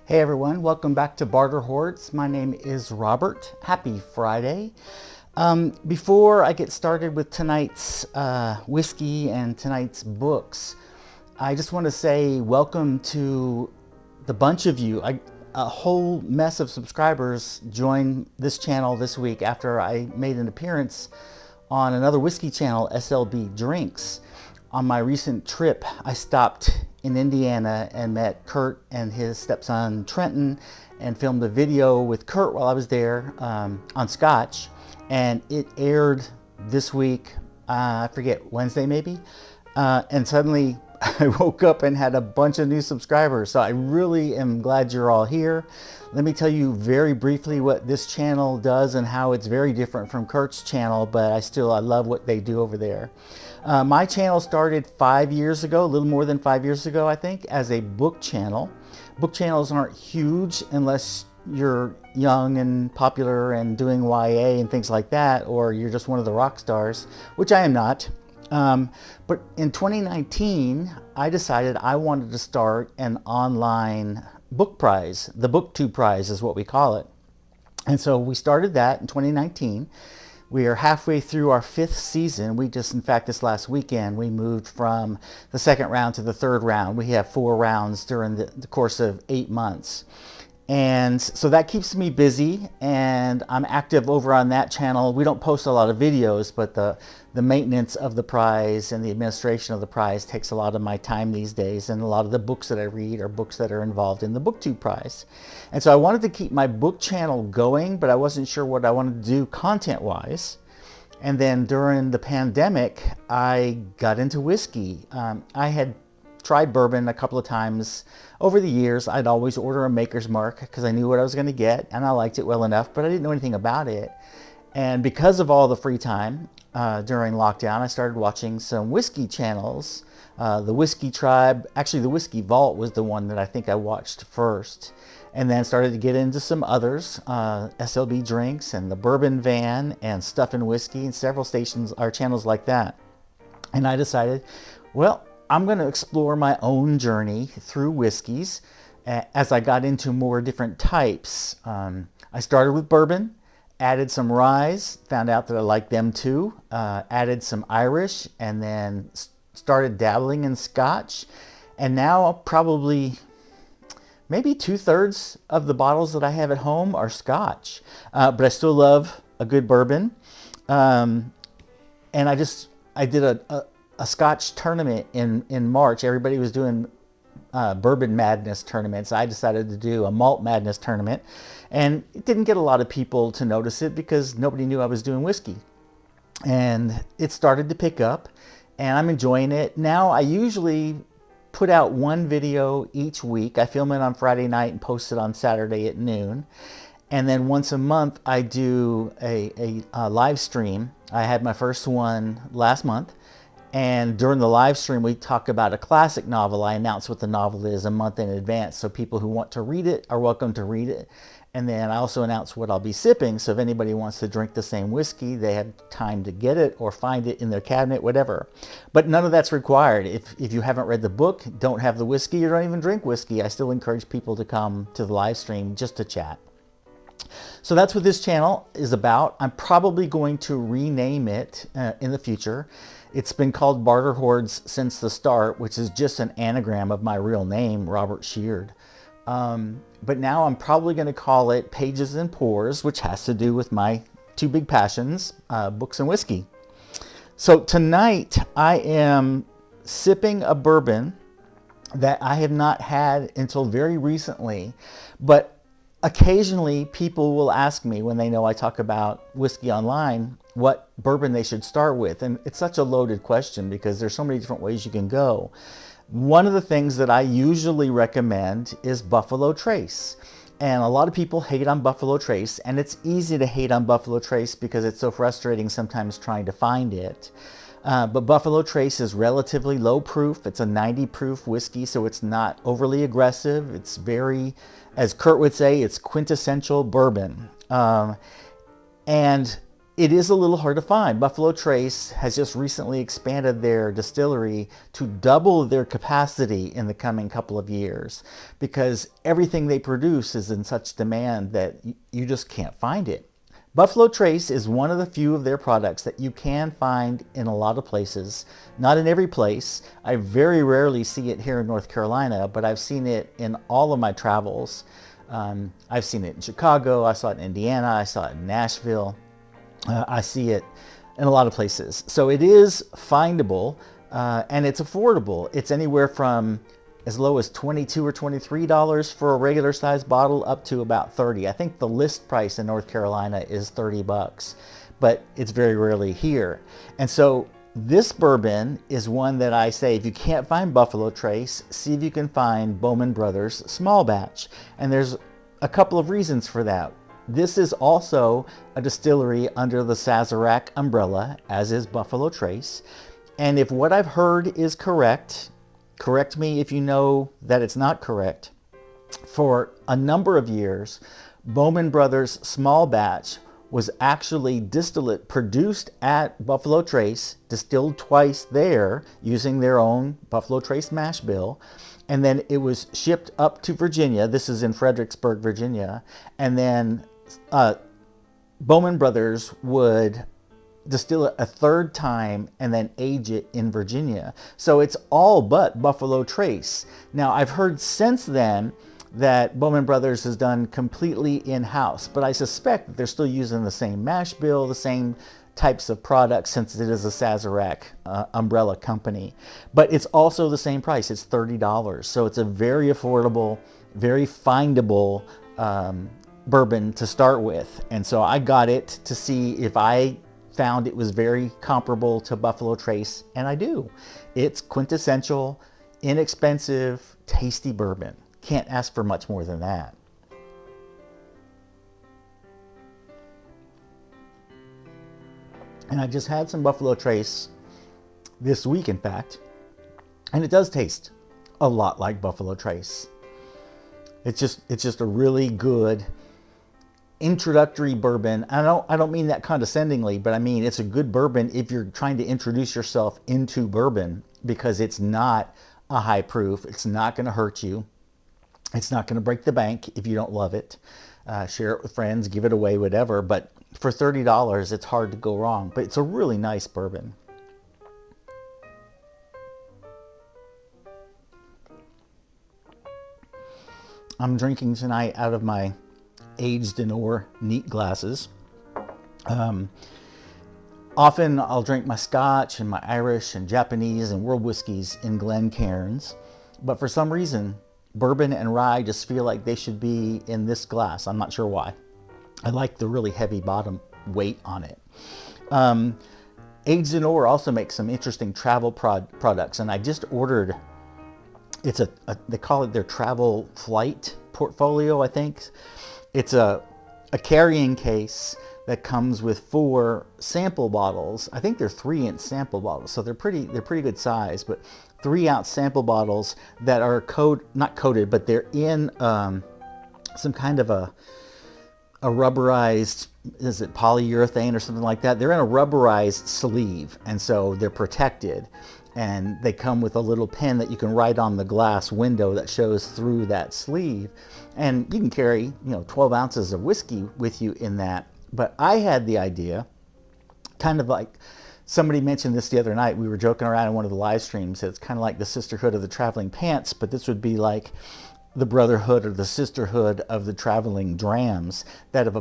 Hey everyone, welcome back to Barter Hordes. My name is Robert. Happy Friday. Before I get started with tonight's whiskey and tonight's books, I just want to say welcome to the bunch of you. A whole mess of subscribers joined this channel this week after I made an appearance on another whiskey channel, SLB Drinks. On my recent trip, I stopped in Indiana and met Kurt and his stepson Trenton and filmed a video with Kurt while I was there on Scotch, and it aired this week, I forget, Wednesday maybe, and suddenly I woke up and had a bunch of new subscribers. So I really am glad you're all here. Let me tell you very briefly what this channel does and how it's very different from Kurt's channel, but I love what they do over there. My channel started 5 years ago, a little more than 5 years ago, I think, as a book channel. Book channels aren't huge unless you're young and popular and doing YA and things like that, or you're just one of the rock stars, which I am not. But in 2019, I decided I wanted to start an online book prize. The BookTube prize is what we call it. And so we started that in 2019. We are halfway through our 5th season. In fact, this last weekend, we moved from the 2nd round to the 3rd round. We have 4 rounds during the course of 8 months. And so that keeps me busy, and I'm active over on that channel. We don't post a lot of videos, but the maintenance of the prize and the administration of the prize takes a lot of my time these days, and a lot of the books that I read are books that are involved in the BookTube prize. And so I wanted to keep my book channel going, but I wasn't sure what I wanted to do content-wise. And then during the pandemic, I got into whiskey. I had tried bourbon a couple of times over the years. I'd always order a Maker's Mark because I knew what I was going to get, and I liked it well enough, but I didn't know anything about it. And because of all the free time during lockdown, I started watching some whiskey channels. The Whiskey Tribe, actually the Whiskey Vault was the one that I think I watched first, and then started to get into some others, SLB Drinks and the Bourbon Van and Stuff and Whiskey, and several stations or channels like that. And I decided, well, I'm going to explore my own journey through whiskeys as I got into more different types. I started with bourbon, added some rye, found out that I liked them too, added some Irish, and then started dabbling in Scotch. And now probably maybe 2/3 of the bottles that I have at home are Scotch. But I still love a good bourbon. And I did a Scotch tournament in March. Everybody was doing Bourbon Madness tournaments. I decided to do a Malt Madness tournament, and it didn't get a lot of people to notice it because nobody knew I was doing whiskey. And it started to pick up, and I'm enjoying it. Now I usually put out one video each week. I film it on Friday night and post it on Saturday at noon. And then once a month I do a live stream. I had my first one last month. And during the live stream, we talk about a classic novel. I announce what the novel is a month in advance, so people who want to read it are welcome to read it. And then I also announce what I'll be sipping, so if anybody wants to drink the same whiskey, they have time to get it or find it in their cabinet, whatever. But none of that's required. If you haven't read the book, don't have the whiskey, or don't even drink whiskey, I still encourage people to come to the live stream just to chat. So that's what this channel is about. I'm probably going to rename it in the future. It's been called Barter Hordes since the start, which is just an anagram of my real name, Robert Sheard. But now I'm probably going to call it Pages and Pours, which has to do with my 2 big passions, books and whiskey. So tonight I am sipping a bourbon that I have not had until very recently, but occasionally people will ask me when they know I talk about whiskey online what bourbon they should start with. And it's such a loaded question because there's so many different ways you can go. One of the things that I usually recommend is Buffalo Trace. And a lot of people hate on Buffalo Trace, and it's easy to hate on Buffalo Trace because it's so frustrating sometimes trying to find it. But Buffalo Trace is relatively low proof. It's a 90 proof whiskey, so it's not overly aggressive. It's very, as Kurt would say, it's quintessential bourbon. And it is a little hard to find. Buffalo Trace has just recently expanded their distillery to double their capacity in the coming couple of years because everything they produce is in such demand that you just can't find it. Buffalo Trace is one of the few of their products that you can find in a lot of places. Not in every place. I very rarely see it here in North Carolina, but I've seen it in all of my travels. I've seen it in Chicago, I saw it in Indiana, I saw it in Nashville. I see it in a lot of places. So it is findable and it's affordable. It's anywhere from as low as $22 or $23 for a regular size bottle up to about $30. I think the list price in North Carolina is $30, but it's very rarely here. And so this bourbon is one that I say, if you can't find Buffalo Trace, see if you can find Bowman Brothers Small Batch. And there's a couple of reasons for that. This is also a distillery under the Sazerac umbrella, as is Buffalo Trace. And if what I've heard is correct, correct me if you know that it's not correct, for a number of years, Bowman Brothers Small Batch was actually distillate produced at Buffalo Trace, distilled twice there using their own Buffalo Trace mash bill. And then it was shipped up to Virginia. This is in Fredericksburg, Virginia. And then Bowman Brothers would distill it a third time and then age it in Virginia. So it's all but Buffalo Trace. Now, I've heard since then that Bowman Brothers has done completely in-house, but I suspect that they're still using the same mash bill, the same types of products, since it is a Sazerac umbrella company. But it's also the same price. It's $30. So it's a very affordable, very findable bourbon to start with. And so I got it to see if I found it was very comparable to Buffalo Trace, and I do. It's quintessential, inexpensive, tasty bourbon. Can't ask for much more than that. And I just had some Buffalo Trace this week, in fact, and it does taste a lot like Buffalo Trace. It's just a really good introductory bourbon. I don't mean that condescendingly, but I mean it's a good bourbon if you're trying to introduce yourself into bourbon, because it's not a high proof. It's not going to hurt you. It's not going to break the bank if you don't love it. Share it with friends, give it away, whatever. But for $30, it's hard to go wrong. But it's a really nice bourbon. I'm drinking tonight out of my aged in ore neat glasses. Often I'll drink my Scotch and my Irish and Japanese and world whiskeys in Glencairns. But for some reason, bourbon and rye just feel like they should be in this glass. I'm not sure why. I like the really heavy bottom weight on it. Aged in ore also makes some interesting travel products, and I just ordered, it's they call it their travel flight portfolio, I think. It's a carrying case that comes with 4 sample bottles. I think they're 3-ounce sample bottles, so they're pretty good size, but 3-ounce sample bottles that are not coated, but they're in some kind of a rubberized, is it polyurethane or something like that? They're in a rubberized sleeve, and so they're protected. And they come with a little pen that you can write on the glass window that shows through that sleeve. And you can carry, 12 ounces of whiskey with you in that. But I had the idea, kind of like somebody mentioned this the other night. We were joking around in one of the live streams. It's kind of like the sisterhood of the traveling pants, but this would be like the brotherhood or the sisterhood of the traveling drams, that if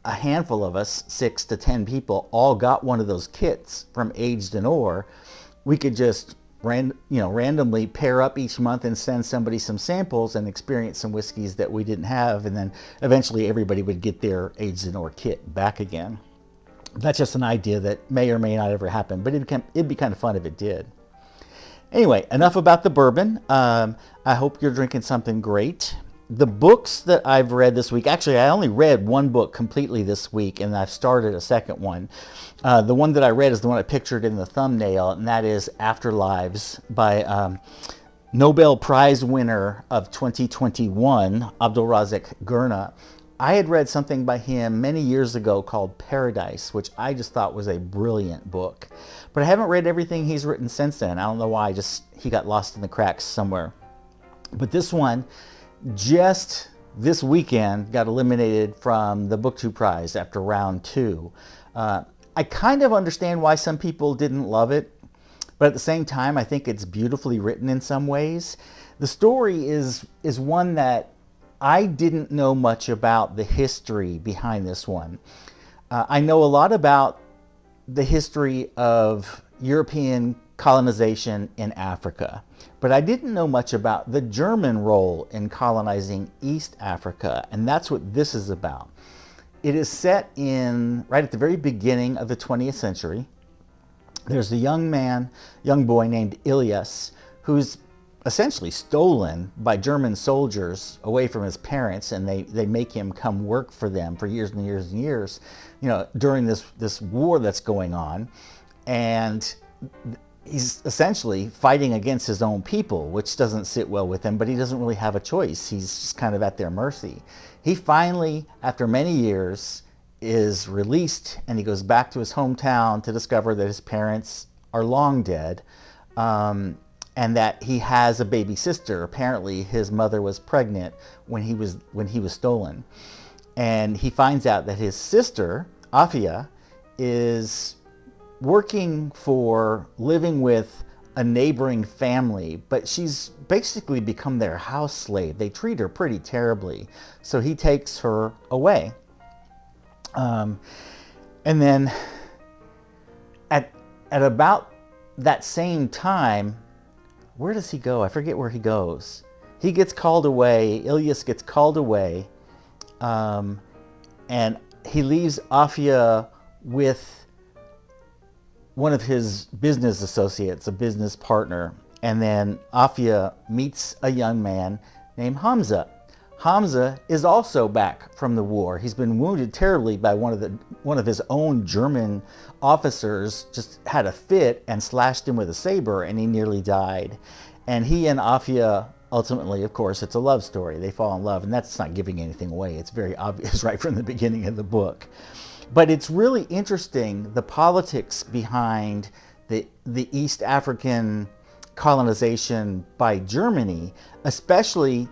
a handful of us, 6 to 10 people, all got one of those kits from Aged in Ore, we could just randomly pair up each month and send somebody some samples and experience some whiskeys that we didn't have, and then eventually everybody would get their Aged in Ore kit back again. That's just an idea that may or may not ever happen, but it'd be kind of fun if it did. Anyway, enough about the bourbon. I hope you're drinking something great. the books that I've read this week, actually, I only read one book completely this week, and I've started a second one. The one that I read is the one I pictured in the thumbnail, and that is Afterlives by Nobel Prize winner of 2021, Abdulrazak Gurnah. I had read something by him many years ago called Paradise, which I just thought was a brilliant book. But I haven't read everything he's written since then. I don't know why, he got lost in the cracks somewhere. But this one, just this weekend, got eliminated from the BookTube Prize after round 2. I kind of understand why some people didn't love it, but at the same time, I think it's beautifully written in some ways. The story is one that I didn't know much about the history behind this one. I know a lot about the history of European colonization in Africa, but I didn't know much about the German role in colonizing East Africa, and that's what this is about. It is set right at the very beginning of the 20th century. There's a young boy named Ilyas, who's essentially stolen by German soldiers away from his parents, and they make him come work for them for years and years and years, during this war that's going on. And he's essentially fighting against his own people, which doesn't sit well with him, but he doesn't really have a choice. He's just kind of at their mercy. He finally, after many years, is released, and he goes back to his hometown to discover that his parents are long dead, and that he has a baby sister. Apparently his mother was pregnant when he was stolen. And he finds out that his sister, Afia, is living with a neighboring family, but she's basically become their house slave. They treat her pretty terribly. So he takes her away. And then at about that same time, where does he go? I forget where he goes. He gets called away. Ilyas gets called away. And he leaves Afia with one of his business associates, a business partner. And then Afia meets a young man named Hamza. Hamza is also back from the war. He's been wounded terribly by one of his own German officers. Just had a fit and slashed him with a saber, and he nearly died. And he and Afia, ultimately, of course, it's a love story. They fall in love, and that's not giving anything away. It's very obvious right from the beginning of the book. But it's really interesting, the politics behind the East African colonization by Germany, especially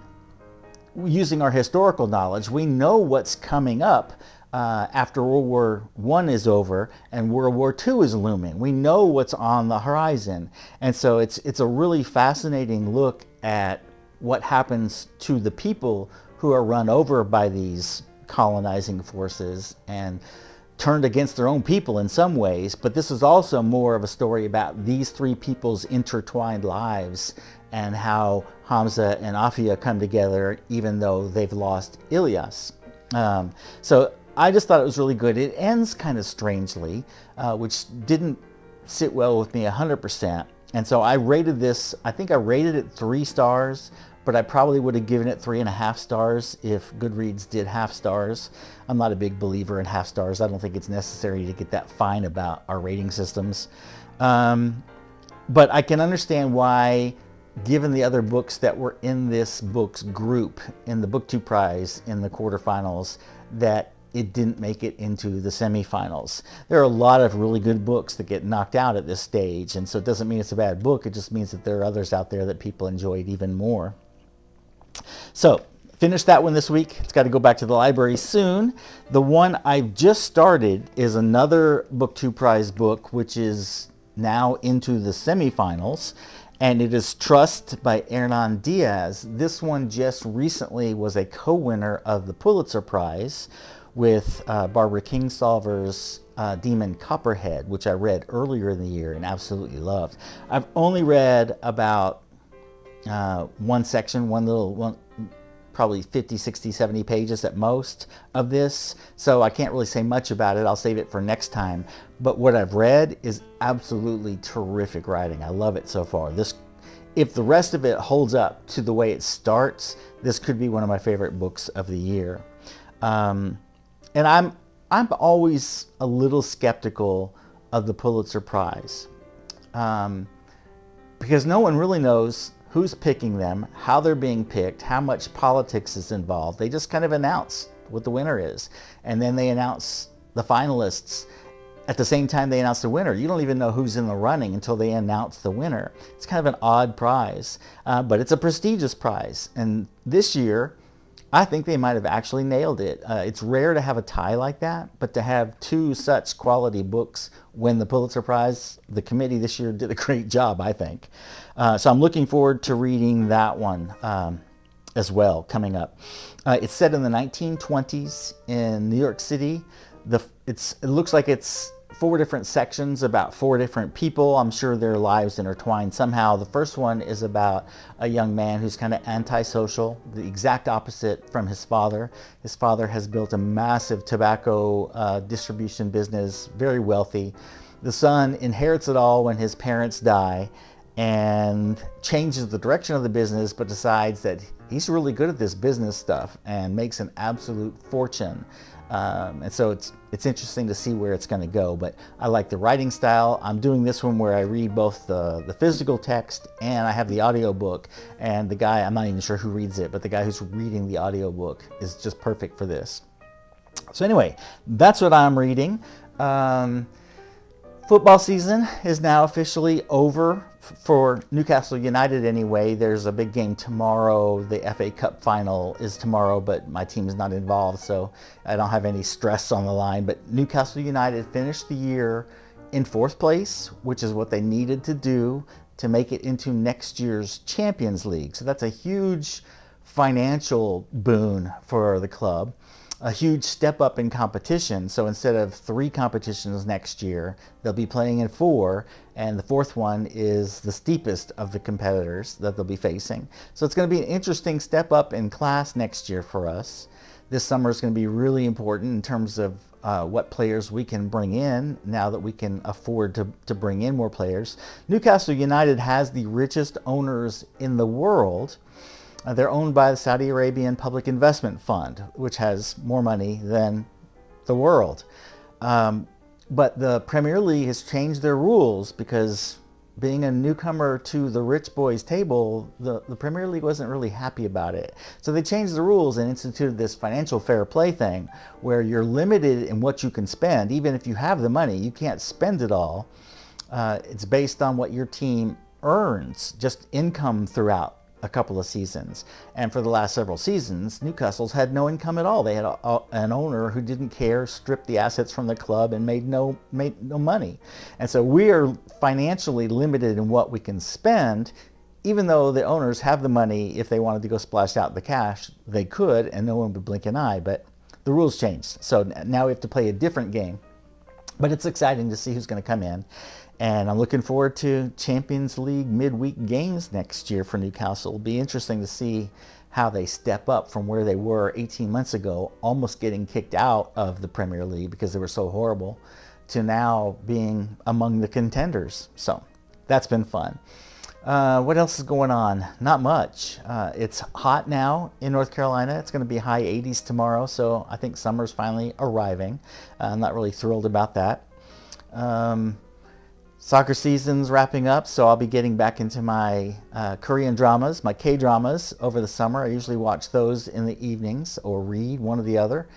using our historical knowledge. We know what's coming up after World War I is over and World War II is looming. We know what's on the horizon. And so it's a really fascinating look at what happens to the people who are run over by these colonizing forces and turned against their own people in some ways. But this is also more of a story about these three people's intertwined lives and how Hamza and Afia come together even though they've lost Ilyas. So I just thought it was really good. It ends kind of strangely, which didn't sit well with me 100%. And so I rated this, I think I rated it 3 stars, but I probably would have given it 3.5 stars if Goodreads did half stars. I'm not a big believer in half stars. I don't think it's necessary to get that fine about our rating systems. But I can understand why, given the other books that were in this book's group, in the BookTube Prize, in the quarterfinals, that it didn't make it into the semifinals. There are a lot of really good books that get knocked out at this stage, and so it doesn't mean it's a bad book. It just means that there are others out there that people enjoyed even more. So, finished that one this week. It's got to go back to the library soon. The one I've just started is another BookTube Prize book, which is now into the semifinals, and it is Trust by Hernan Diaz. This one just recently was a co-winner of the Pulitzer Prize with Barbara Kingsolver's Demon Copperhead, which I read earlier in the year and absolutely loved. I've only read about one section, probably 50, 60, 70 pages at most of this, so I can't really say much about it. I'll save it for next time. But what I've read is absolutely terrific writing. I love it so far. This if the rest of it holds up to the way it starts, this could be one of my favorite books of the year. And I'm always a little skeptical of the Pulitzer Prize, because no one really knows who's picking them, how they're being picked, how much politics is involved. They just kind of announce what the winner is, and then they announce the finalists at the same time they announce the winner. You don't even know who's in the running until they announce the winner. It's kind of an odd prize, but it's a prestigious prize. And this year, I think they might have actually nailed it. It's rare to have a tie like that, but to have two such quality books win the Pulitzer Prize, the committee this year did a great job, I think. So I'm looking forward to reading that one as well coming up. It's set in the 1920s in New York City. It looks like it's 4 different sections about 4 different people. I'm sure their lives intertwine somehow. The first one is about a young man who's kind of antisocial, the exact opposite from his father. His father has built a massive tobacco distribution business, very wealthy. The son inherits it all when his parents die and changes the direction of the business, but decides that he's really good at this business stuff and makes an absolute fortune. And so it's interesting to see where it's going to go, but I like the writing style. I'm doing this one where I read both the physical text and I have the audio book, and the guy, I'm not even sure who reads it, but the guy who's reading the audio book is just perfect for this. So anyway, that's what I'm reading. Football season is now officially over for Newcastle United anyway. There's a big game tomorrow. The FA Cup final is tomorrow, but my team is not involved, so I don't have any stress on the line. But Newcastle United finished the year in 4th place, which is what they needed to do to make it into next year's Champions League. So that's a huge financial boon for the club. A huge step up in competition. So instead of 3 competitions next year, they'll be playing in 4, and the 4th one is the steepest of the competitors that they'll be facing. So it's going to be an interesting step up in class next year for us. This summer is going to be really important in terms of what players we can bring in now that we can afford to bring in more players. Newcastle United has the richest owners in the world. They're owned by the Saudi Arabian Public Investment Fund, which has more money than the world. But the Premier League has changed their rules because being a newcomer to the rich boys table, the Premier League wasn't really happy about it. So they changed the rules and instituted this financial fair play thing where you're limited in what you can spend. Even if you have the money, you can't spend it all. It's based on what your team earns, just income throughout a couple of seasons. And for the last several seasons, Newcastle's had no income at all. They had an owner who didn't care, stripped the assets from the club, and made no money. And so we are financially limited in what we can spend, even though the owners have the money. If they wanted to go splash out the cash, they could, and no one would blink an eye. But the rules changed. So now we have to play a different game. But it's exciting to see who's going to come in. And I'm looking forward to Champions League midweek games next year for Newcastle. It'll be interesting to see how they step up from where they were 18 months ago, almost getting kicked out of the Premier League because they were so horrible, to now being among the contenders. So that's been fun. What else is going on? Not much. It's hot now in North Carolina. It's going to be high 80s tomorrow, so I think summer's finally arriving. I'm not really thrilled about that. Soccer season's wrapping up, so I'll be getting back into my Korean dramas, my K-dramas over the summer. I usually watch those in the evenings or read, one or the other.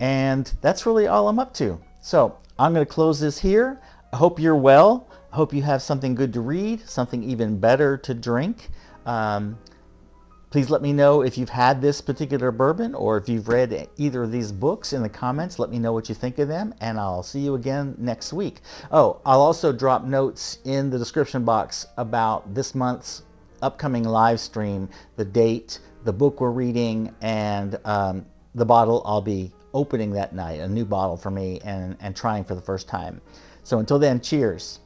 And that's really all I'm up to. So I'm going to close this here. I hope you're well. I hope you have something good to read, something even better to drink. Please let me know if you've had this particular bourbon or if you've read either of these books in the comments. Let me know what you think of them, and I'll see you again next week. Oh, I'll also drop notes in the description box about this month's upcoming live stream, the date, the book we're reading, and the bottle I'll be opening that night, a new bottle for me and trying for the first time. So until then, cheers.